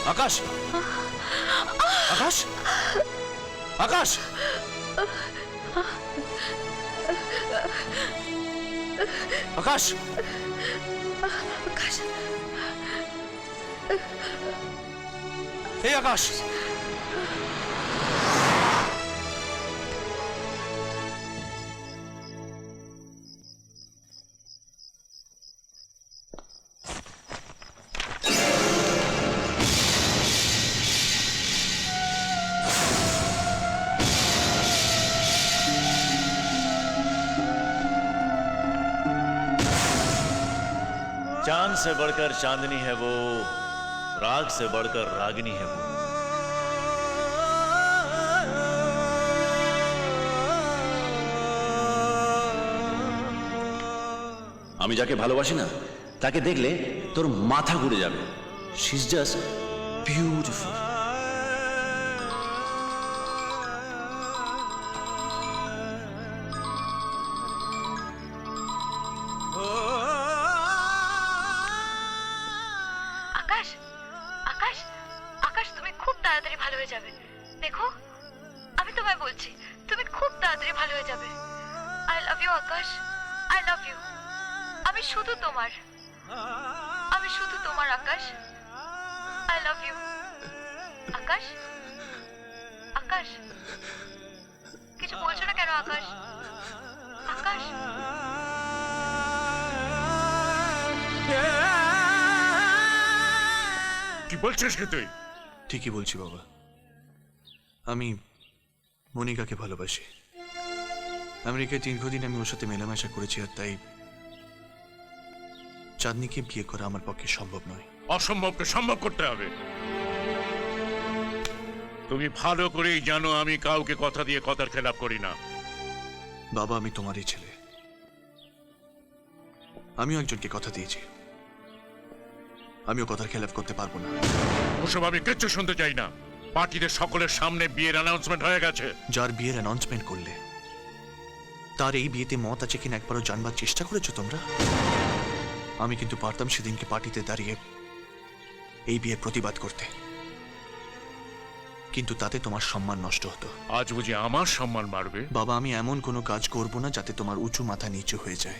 আকাশ, আকাশ, আকাশ, আকাশ, আকাশ, এই আকাশ, चांद से बढ़कर चांदनी है वो, राग से बढ़कर रागिनी है वो। আমি যাকে ভালোবাসি না তাকে দেখলে তোর মাথা ঘুরে যাবে। She is just beautiful. Akash, Akash, Akash, তুমি খুব তাড়াতাড়ি ভালো হয়ে যাবে। দেখো, আমি তোমায় বলছি, তুমি খুব তাড়াতাড়ি ভালো হয়ে যাবে। I love you Akash, I love you. আমি শুধু তোমার, আমি শুধু তোমার আকাশ। আই লাভ ইউ আকাশ। আকাশ, কিছু বলছো না কেন আকাশ? আকাশ, কি বলছিস কি তুই? ঠিকই বলছি বাবা, আমি মনিকাকে ভালোবাসি। আমেরিকায় দীর্ঘদিন আমি ওর সাথে মেলামেশা করেছি, আর তাই চাঁদনিকে বিয়ে করা আমার পক্ষে সম্ভব নয়। অসম্ভবকে সম্ভব করতে হবে। তুমি ভালো করেই জানো আমি কাউকে কথা দিয়ে কথার খেলাপ করি না। বাবা, আমি তোমারই ছেলে, আমিও একজনকে কথা দিয়েছি, আমিও কথার খেলাপ করতে পারবো না। ওসব আমি কিচ্ছু শুনতে চাই না। পার্টিতে সকলের সামনে বিয়ের অ্যানাউন্সমেন্ট হয়ে গেছে। যার বিয়ের অ্যানাউন্সমেন্ট করলে তার এই বিয়েতে মত আছে কিনা একবারও জানবার চেষ্টা করেছো তোমরা? আমি কিন্তু পারতাম সেদিনকে পার্টিতে দাঁড়িয়ে এই বিয়ের প্রতিবাদ করতে, কিন্তু তাতে তোমার সম্মান নষ্ট হতো। আজ বুঝি আমার সম্মান বাড়বে? বাবা, আমি এমন কোনো কাজ করব না যাতে তোমার উঁচু মাথা নিচু হয়ে যায়।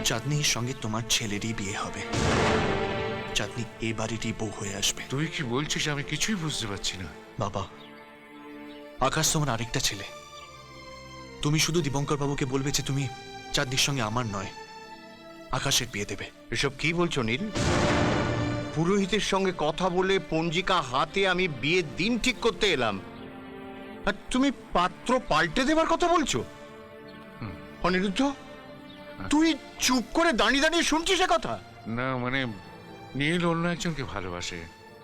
চাঁদনির সঙ্গে তোমার ছেলেরই বিয়ে হবে, চাঁদনি এ বাড়িরই বউ হয়ে আসবে। তুই কি বলছিস আমি কিছুই বুঝতে পারছি না। বাবা, আকাশ তোমার আরেকটা ছেলে। তুমি শুধু দীপঙ্কর বাবুকে বলবে যে তুমি চাঁদনির সঙ্গে আমার নয়, আকাশের বিয়ে দেবে। এসব কি বলছো নীল? পুরোহিতের সঙ্গে কথা বলে পঞ্জিকা হাতে আমি বিয়ের দিন ঠিক করতে এলাম, আর তুমি পাত্র পাল্টে দেবার কথা বলছো? অনিরুদ্ধ, তুই চুপ করে দাঁড়িয়ে দাঁড়িয়ে শুনছিস এ কথা? না মানে নীল অন্য একজনকে ভালোবাসে।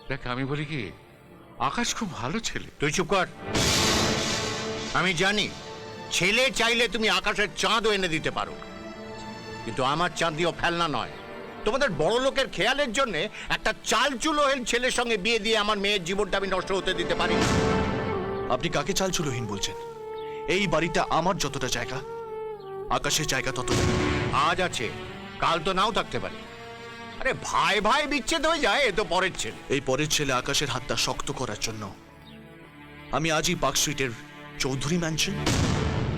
দেখ আমি বলি কি, আকাশ খুব ভালো ছেলে। তুই চুপ কর। আমি জানি ছেলে চাইলে তুমি আকাশের চাঁদও এনে দিতে পারো, কিন্তু আমার চাঁদিও ফেলনা নয়। তোমাদের বড় লোকের খেয়ালের জন্য একটা চাল চুলোহীন ছেলের সঙ্গে বিয়ে দিয়ে আমার মেয়ের জীবনটা আমি নষ্ট হতে দিতে পারি না। আপনি কাকে চালচুলোহীন বলছেন? এই বাড়িটা আমার যতটা জায়গা, আকাশের জায়গা ততটা। আজ আছে, কাল তো নাও থাকতে পারে। আরে ভাই ভাই বিচ্ছেদ হয়ে যায়, এ তো পরের ছেলে। এই পরের ছেলে আকাশের হাতটা শক্ত করার জন্য আমি আজই পার্ক স্ট্রিটের চৌধুরী ম্যানশন,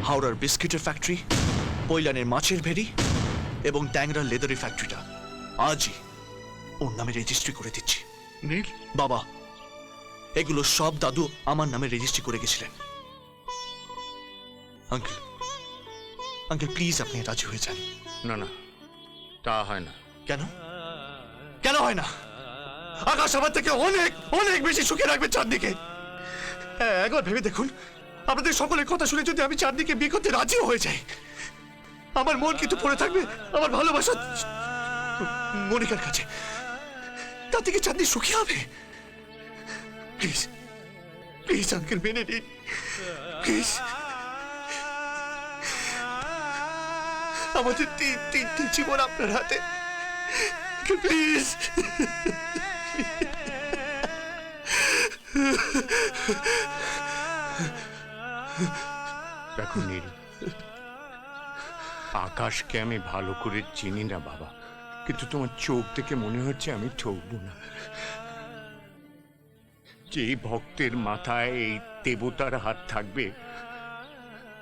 হাওড়ার বিস্কিটের ফ্যাক্টরি, পৈলানের মাছের ভেড়ি এবং ট্যাংরার লেদারি ফ্যাক্টরিটা আজই ওর নামে রেজিস্ট্রি করে দিচ্ছি। নীল, বাবা, এগুলো সব দাদু আমার নামে রেজিস্ট্রি করে গেছিলেন। আঙ্কেল, আঙ্কেল প্লিজ আপনি রাজি হয়ে যান। না না, তা হয় না। কেন? কেন হয় না? আকাশ আমার থেকে অনেক অনেক বেশি সুখে রাখবে চাঁদনিকে। একবার ভেবে দেখুন, আপনাদের সকলের কথা শুনে যদি আমি চাঁদনিকে বিয়ে করতে রাজিও হয়ে যাই, আমার মন কিন্তু পড়ে থাকবে আমার ভালোবাসা মনিকার কাছে। তার থেকে চাঁদনি সুখী হবে। প্লিজ প্লিজ আঙ্কেল মেনে নিন, প্লিজ। আমাদের তিনটি জীবন আপনার হাতে, প্লিজ। দেখো নীল, আকাশকে আমি ভালো করে চিনি না বাবা, কিন্তু তোমার চোখ দেখে মনে হচ্ছে আমি ঠকবো না। যে ভক্তের মাথায় এই দেবতার হাত থাকবে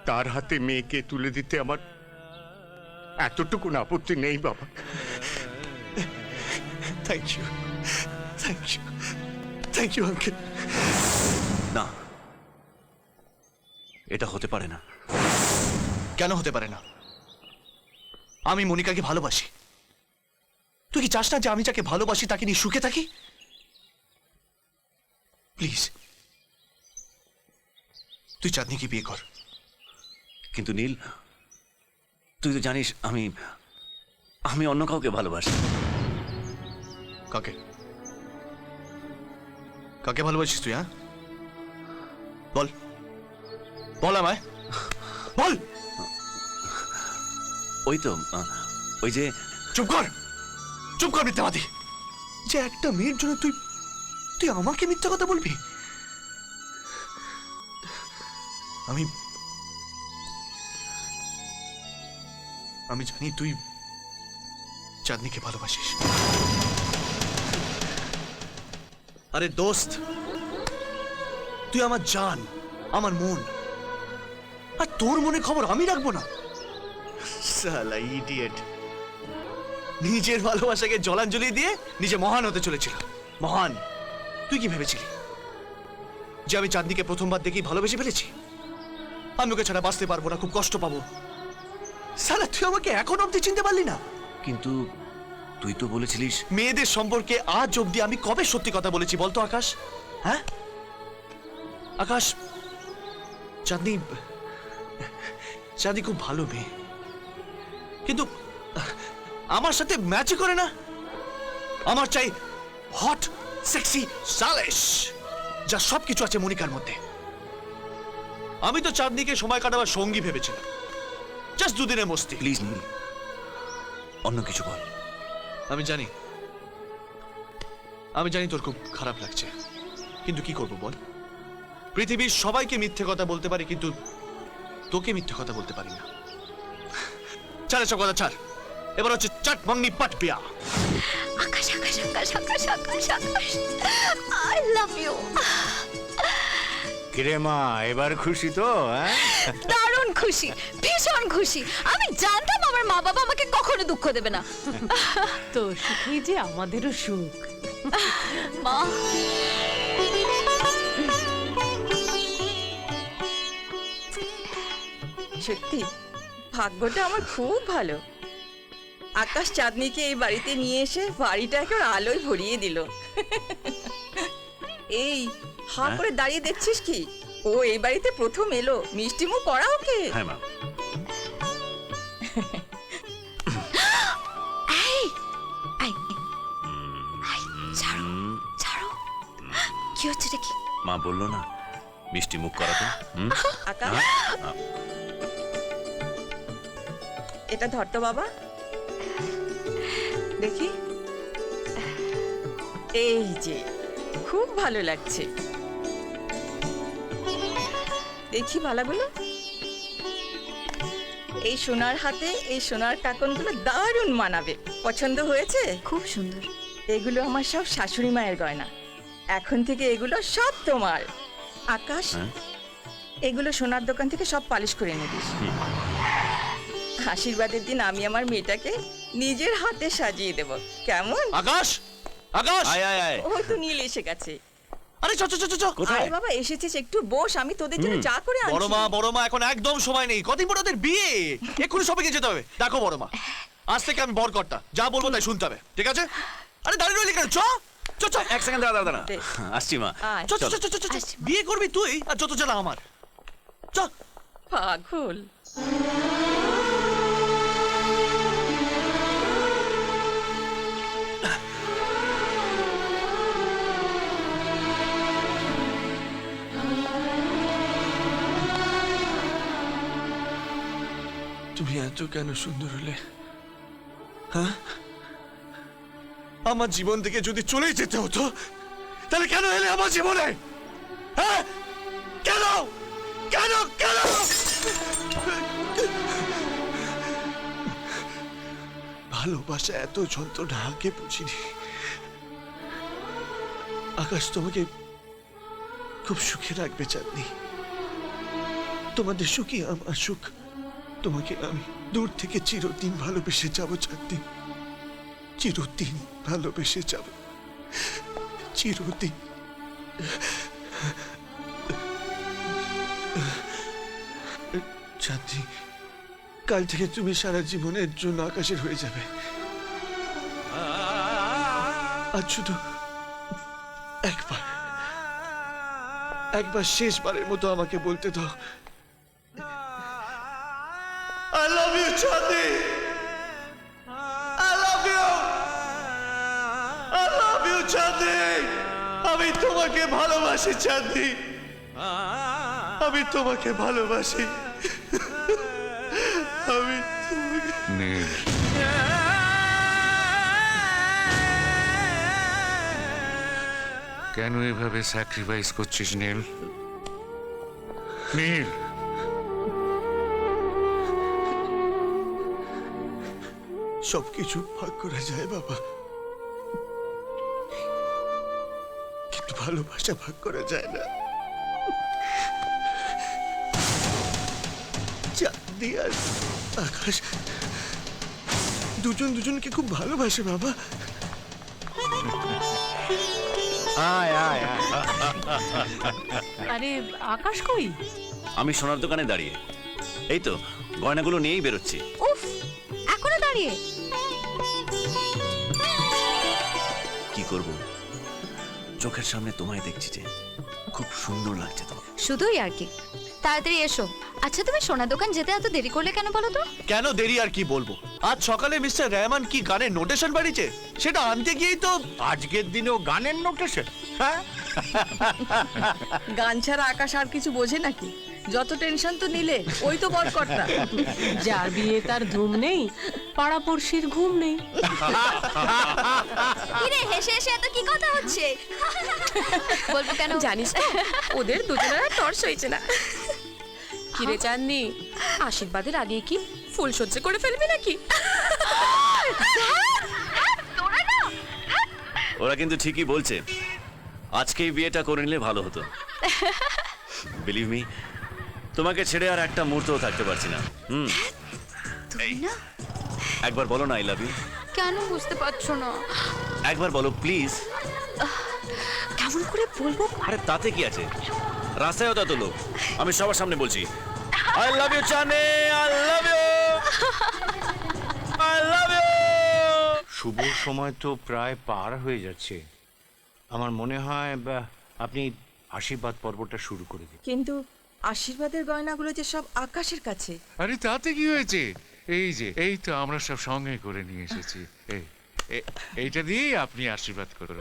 তার হাতে মেয়েকে তুলে দিতে আমার এতটুকু আপত্তি নেই বাবা। Thank you, thank you, thank you uncle. না, এটা হতে পারে না। কেন হতে পারে না? আমি মনিকাকে ভালোবাসি। তুই কি চাস না যে আমি যাকে ভালোবাসি তাকে নিয়ে সুখে থাকি? প্লিজ তুই চাঁদনিকে বিয়ে কর। কিন্তু নীল, তুই তো জানিস আমি আমি অন্য কাউকে ভালোবাসি। কাকে কাকে ভালোবাসিস তুই? হ্যাঁ বল, বল আমায়, বল। ওই তো ওই যে চুপ কর, চুপ কর মিথ্যাবাদী। যে একটা মেয়ের জন্য তুই তুই আমাকে মিথ্যা কথা বলবি? আমি আমি জানি তুই চাঁদনিকে ভালোবাসিস। আরে দোস্ত, তুই আমার জান, আমার মন, আর তোর মনে খবর আমি রাখবো না? সালা ইডিয়েট, নিজের ভালোবাসাকে জলাঞ্জলি দিয়ে নিজে মহান হতে চলেছিল। মহান? তুই কি ভেবেছিলি যে আমি চাঁদনিকে প্রথমবার দেখেই ভালোবেসে ফেলেছি? আমি ওকে ছাড়া বাঁচতে পারবো না, খুব কষ্ট পাবো। সালা তুই আমাকে এখন অব্দি চিনতে পারলি না? কিন্তু তুই তো বলেছিলিস মেয়েদের সম্পর্কে আজ অব্দি আমি কবে সত্যি কথা বলেছি বলতো আকাশ? হ্যাঁ আকাশ, চাঁদনি চাঁদনি খুব ভালো মেয়ে, কিন্তু আমার সাথে ম্যাচই করে না। আমার চাই হট, সেক্সি, স্টাইলিশ, যা সবকিছু আছে মনিকার মধ্যে। আমি তো চাঁদনিকে সময় কাটাবার সঙ্গী ভেবেছিলাম, জাস্ট দুদিনের মস্তি। প্লিজ নীল, অন্য কিছু বল। আমি জানি, আমি জানি তোর খুব খারাপ লাগছে, কিন্তু কি করব বল? পৃথিবীর সবাইকে মিথ্যে কথা বলতে পারি, কিন্তু তোকে মিথ্যে কথা বলতে পারি না। ছাড় এসব কথা, ছাড়। এবার হচ্ছে চাট মাংনি পাট বিয়া। আকাশ আকাশ আকাশ আকাশ আকাশ আকাশ, আই লাভ ইউ। কিরে মা, এবার খুশি তো? দারুণ খুশি, ভীষণ খুশি। আমি জানতাম আমার মা বাবা আমাকে কখনো দুঃখ দেবে না। তোর সুখেই যে আমাদেরও সুখ। মা, সত্যি ভাগ্যটা আমার খুব ভালো। আকাশ চাঁদনিকে এই বাড়িতে নিয়ে এসে বাড়িটা একেবারে আলোয় ভরিয়ে দিল। এই হাঁ করে দাঁড়িয়ে দেখছিস কি? ও এই বাড়িতে প্রথম এলো, মিষ্টি মুখ করা ওকে। হ্যাঁ মা। এই এই এই, ছাড়ো ছাড়ো। কি হচ্ছে রে? কি মা বললো না মিষ্টি মুখ করাতে? আকাশ, এটা ধর তো বাবা, দেখি। এই যে খুব ভালো লাগছে, দেখি মালাগুলো। এই সোনার হাতে এই সোনার কাকনগুলো দারুণ মানাবে। পছন্দ হয়েছে? খুব সুন্দর। এগুলো আমার সব শাশুড়ি মায়ের গয়না, এখন থেকে এগুলো সব তোমার। আকাশ, এগুলো সোনার দোকান থেকে সব পালিশ করে নিবিস। আশীর্বাদের দিন আমি আমার মেয়েটাকে নিজের হাতে সাজিয়ে দেব, কেমন? আকাশ, আকাশ, আয় আয় আয়। ওই তো নীল এসে গেছে। আরে চ চ চ চ। কোথায়? আরে বাবা, এসেছিস, একটু বস, আমি তোদের জন্য চা করে আনছি। বড় মা এখন একদম সময় নেই, কদিন পর ওদের বিয়ে, এক্ষুনি সবাইকে যেতে হবে। দেখো বড় মা, আজ থেকে আমি বরকর্তা, যা বলবো তাই শুনতে হবে, ঠিক আছে? আরে দাঁড়িয়ে রইলি কেন? চ চ চ। এক সেকেন্ড দাঁড়া দাঁড়া। দে। আসছি মা। আয়। চ চ চ চ চ। বিয়ে করবি তুই, আর যত জ্বালা আমার। চ। পাগল। তুমি এত কেন সুন্দর হলে? হ্যাঁ, আমার জীবন থেকে যদি চলেই যেতে হতো তাহলে কেন এলে আমার জীবনে? হ্যাঁ, কেন কেন কেন? ভালোবাসা এত যন্ত্রণা আগে বুঝিনি। আকাশ, তোমাকে খুব সুখে রাখবে চাঁদনি। তোমাদের সুখী আমার সুখ। তোমাকে আমি দূর থেকে চিরদিন ভালোবেসে যাব চাঁদনি, চিরদিন ভালোবেসে যাব, চিরদিন। চাঁদনি, কাল থেকে তুমি সারা জীবনের জন্য আকাশের হয়ে যাবে। আজ শুধু একবার শেষবারের মতো আমাকে বলতে দাও, I love you, Chandni. I love you. I love you, চাঁদনি। আমি তোমাকে ভালোবাসি চাঁদনি, আমি তোমাকে ভালোবাসি। আমি নীল, কেন এভাবে স্যাক্রিফাইস করছিস নীল? নীল, সবকিছু ভাগ করা যায় বাবা, কিন্তু ভালোবাসা ভাগ করা যায় না। চাঁদনি আর আকাশ দুজন দুজনকে খুব ভালোবাসে বাবা। আয় আয় আয়। আরে আকাশ কই? আমি সোনার দোকানে দাঁড়িয়ে, এই তো গয়নাগুলো নিয়েই বেরোচ্ছি। উফ, এখনো দাঁড়িয়ে? কি করব, চোখের সামনে তোমায় দেখছি যে খুব সুন্দর লাগছে তো। শুধুই আর কি, তাড়াতাড়ি এসো। আচ্ছা, তুমি সোনার দোকান যেতে এত দেরি করলে কেন বলো তো? কেন দেরি আর কি বলবো, আজ সকালে মিস্টার রহমান কি গানের নোটেশন বাড়িছে, সেটা আনতে গিয়েই তো। আজকের দিনেও গানের নোটেশন? হ্যাঁ, গান ছাড়া আকাশ আর কিছু বোঝে নাকি? যত টেনশন তো নিলে, ওই তো বরকর্তা। যার বিয়ে তার ধুম নেই, পাড়াপড়শির ঘুম নেই। কিরে, হেসে হেসে এত কি কথা হচ্ছে? বলবো কেন জানিস তো, ওদের দুজনের আর তর্স হয়েছে না। কিরে চাঁদনি, আশীর্বাদের আগে কি ফুল সহ্য করে ফেলবি নাকি? ওরা কিন্তু ঠিকই বলছে, আজকেই বিয়েটা করে নিলে ভালো হতো। বিলিভ মি, তোমাকে ছেড়ে আর একটা মুহূর্তও থাকতে পারছি না। তুমি না? একবার বলো না আই লাভ ইউ। কেন বুঝতে পারছো না? একবার বলো প্লিজ। কেমন করে বলবো? আরে তাতে কি আছে, রাস্তায়ও তত লোক, আমি সবার সামনে বলছি I love you Chandni, I love you, I love you. শুভ সময় তো প্রায় পার হয়ে যাচ্ছে। আমার মনে হয় আপনি আশীর্বাদ পর্বটা শুরু করে দিন। কিন্তু আশীর্বাদের গয়নাগুলো যে সব আকাশের কাছে। আরে তাতে কি হয়েছে? এই যে এই তো আমরা সব সঙ্গে করে নিয়ে এসেছি। এইটা দিয়েই আপনি আশীর্বাদ করুন।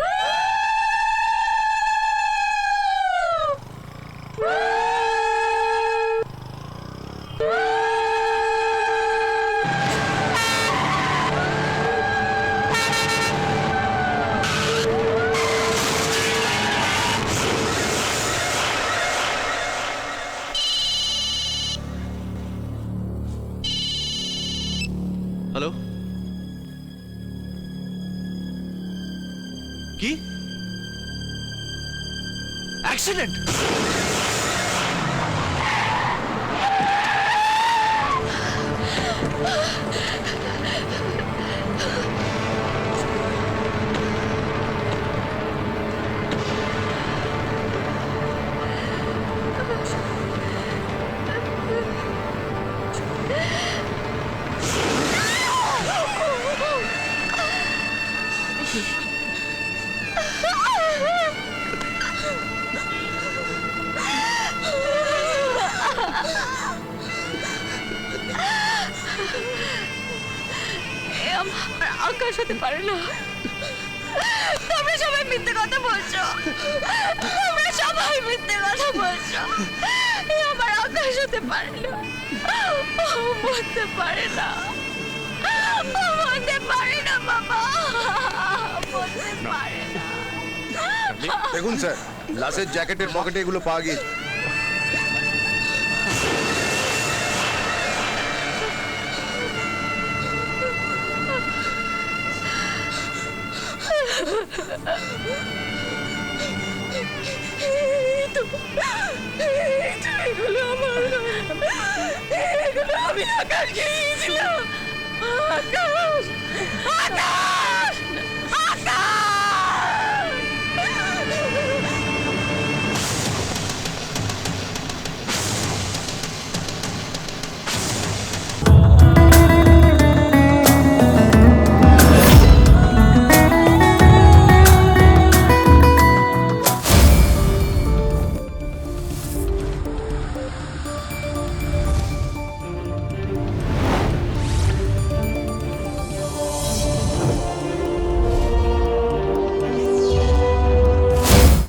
হ্যালো, কি অ্যাক্সিডেন্ট? আকাশ হতে পারে না। তোমরা সবাই মিথ্যে কথা বলছো, তোমরা সবাই মিথ্যে কথা বলছো। এ আমার আকাশ হতে পারে না, ও বলতে পারে না, ও বলতে পারে না বাবা, বলতে পারে না। দেখুন স্যার, লাশের জ্যাকেটের পকেটে এগুলো পাওয়া গিয়েছে। তো আমি আকাশকে নিয়েছিলাম। আকাশ, আকাশ!